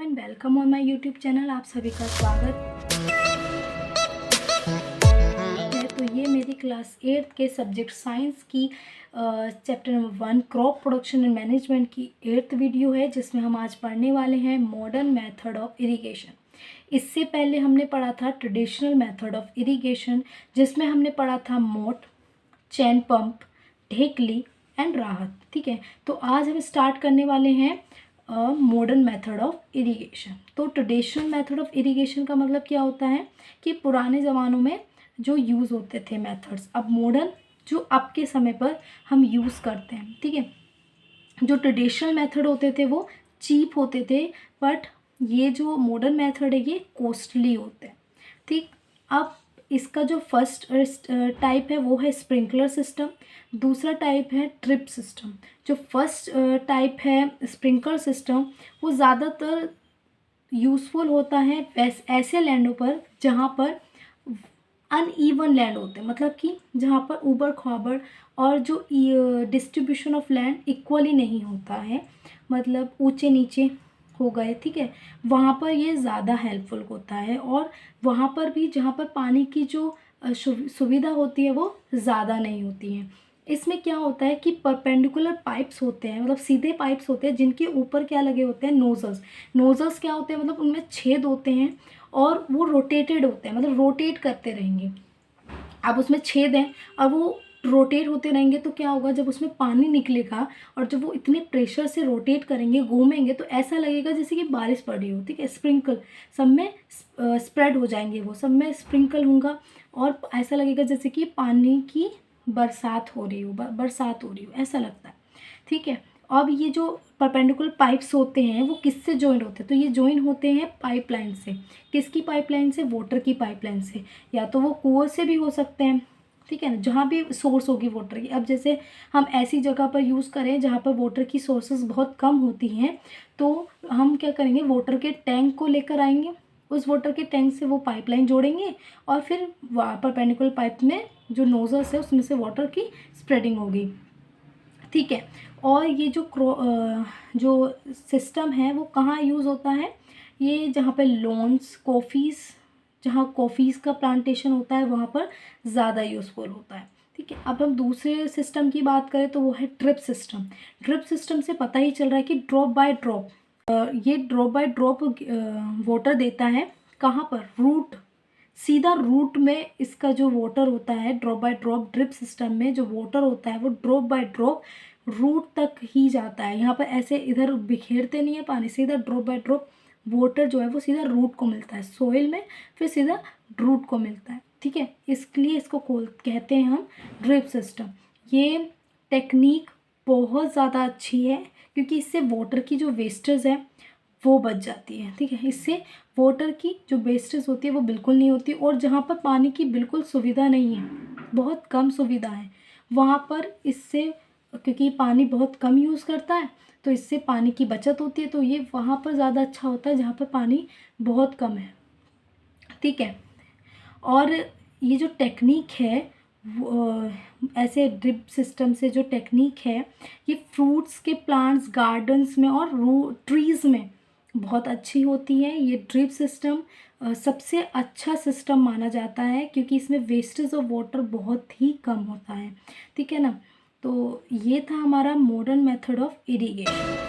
And welcome on my YouTube channel. आप सभी का स्वागत है। तो ये मेरी क्लास 8 के सब्जेक्ट साइंस की chapter number 1 crop production and management की 8th वीडियो है, जिसमें हम आज पढ़ने वाले हैं मॉडर्न मेथड ऑफ इरिगेशन। इससे पहले हमने पढ़ा था ट्रेडिशनल मेथड ऑफ इरिगेशन, जिसमें हमने पढ़ा था मोट, चैन पंप, ढेकली एंड राहत। ठीक है, तो आज हम स्टार्ट करने वाले हैं मॉडर्न मेथड ऑफ इरिगेशन। तो ट्रेडिशनल मेथड ऑफ इरिगेशन का मतलब क्या होता है कि पुराने ज़मानों में जो यूज़ होते थे मेथड्स, अब मॉडर्न जो अब के समय पर हम यूज़ करते हैं। ठीक है, जो ट्रेडिशनल मेथड होते थे वो चीप होते थे, बट ये जो मॉडर्न मेथड है ये कॉस्टली होते हैं। ठीक, अब इसका जो फर्स्ट टाइप है वो है स्प्रिंकलर सिस्टम, दूसरा टाइप है ड्रिप सिस्टम। जो फर्स्ट टाइप है स्प्रिंकलर सिस्टम वो ज़्यादातर यूज़फुल होता है ऐसे लैंडों पर जहाँ पर अनइवन लैंड होते हैं, मतलब कि जहाँ पर ऊबड़ खाबड़ और जो डिस्ट्रीब्यूशन ऑफ लैंड इक्वली नहीं होता है, मतलब ऊंचे नीचे हो गए। ठीक है, वहाँ पर ये ज़्यादा हेल्पफुल होता है। और वहाँ पर भी जहाँ पर पानी की जो सुविधा होती है वो ज़्यादा नहीं होती है। इसमें क्या होता है कि परपेंडिकुलर पाइप्स होते हैं, मतलब सीधे पाइप्स होते हैं, जिनके ऊपर क्या लगे होते हैं नोजल्स। नोजल्स क्या होते हैं, मतलब उनमें छेद होते हैं और वो रोटेटेड होते हैं, मतलब रोटेट करते रहेंगे। अब उसमें छेद हैं और वो रोटेट होते रहेंगे तो क्या होगा, जब उसमें पानी निकलेगा और जब वो इतने प्रेशर से रोटेट करेंगे, घूमेंगे, तो ऐसा लगेगा जैसे कि बारिश पड़ रही हो। ठीक है, स्प्रिंकल सब में स्प्रेड हो जाएंगे, वो सब में स्प्रिंकल होगा और ऐसा लगेगा जैसे कि पानी की बरसात हो रही हो, ऐसा लगता है। ठीक है, अब ये जो परपेंडिकुलर पाइप्स होते हैं वो किससे जॉइन होते हैं, तो ये जॉइन होते हैं पाइपलाइन से। किसकी पाइपलाइन से? वाटर की पाइपलाइन से, या तो वो कुआं से भी हो सकते हैं। ठीक है ना, जहाँ भी सोर्स होगी वाटर की। अब जैसे हम ऐसी जगह पर यूज़ करें जहाँ पर वाटर की सोर्सेज बहुत कम होती हैं, तो हम क्या करेंगे, वाटर के टैंक को लेकर आएंगे, उस वाटर के टैंक से वो पाइपलाइन जोड़ेंगे और फिर परपेंडिकुलर पाइप में जो नोजल्स है उसमें से वाटर की स्प्रेडिंग होगी। ठीक है, और ये जो सिस्टम है वो कहाँ यूज़ होता है, ये जहाँ पे लॉन्स, कॉफ़ीज़, जहाँ कॉफ़ीज़ का प्लांटेशन होता है वहाँ पर ज़्यादा यूज़फुल होता है। ठीक है, अब हम दूसरे सिस्टम की बात करें तो वो है ड्रिप सिस्टम। ड्रिप सिस्टम से पता ही चल रहा है कि ड्रॉप बाय ड्रॉप, ये ड्रॉप बाय ड्रॉप वाटर देता है। कहाँ पर? रूट, सीधा रूट में इसका जो वाटर होता है, drop by drop drip system में जो वाटर होता है वो ड्रॉप बाय ड्रॉप रूट तक ही जाता है। यहाँ पर ऐसे इधर बिखेरते नहीं है पानी, सीधा ड्रॉप बाय ड्रॉप वाटर जो है वो सीधा रूट को मिलता है, सोइल में फिर सीधा रूट को मिलता है। ठीक है, इसलिए इसको कहते हैं हम ड्रिप सिस्टम। ये टेक्निक बहुत ज़्यादा अच्छी है क्योंकि इससे वाटर की जो वेस्टेज है वो बच जाती है। ठीक है, इससे वाटर की जो वेस्टेज होती है वो बिल्कुल नहीं होती। और जहाँ पर पानी की बिल्कुल सुविधा नहीं है, बहुत कम सुविधा है, वहाँ पर इससे, क्योंकि पानी बहुत कम यूज़ करता है तो इससे पानी की बचत होती है, तो ये वहाँ पर ज़्यादा अच्छा होता है जहाँ पर पानी बहुत कम है। ठीक है, और ये जो टेक्निक है वो, ऐसे ड्रिप सिस्टम से जो टेक्निक है ये फ्रूट्स के प्लांट्स, गार्डन्स में और ट्रीज़ में बहुत अच्छी होती है। ये ड्रिप सिस्टम सबसे अच्छा सिस्टम माना जाता है क्योंकि इसमें वेस्टेज ऑफ वाटर बहुत ही कम होता है। ठीक है ना, तो ये था हमारा मॉडर्न मेथड ऑफ इरिगेशन।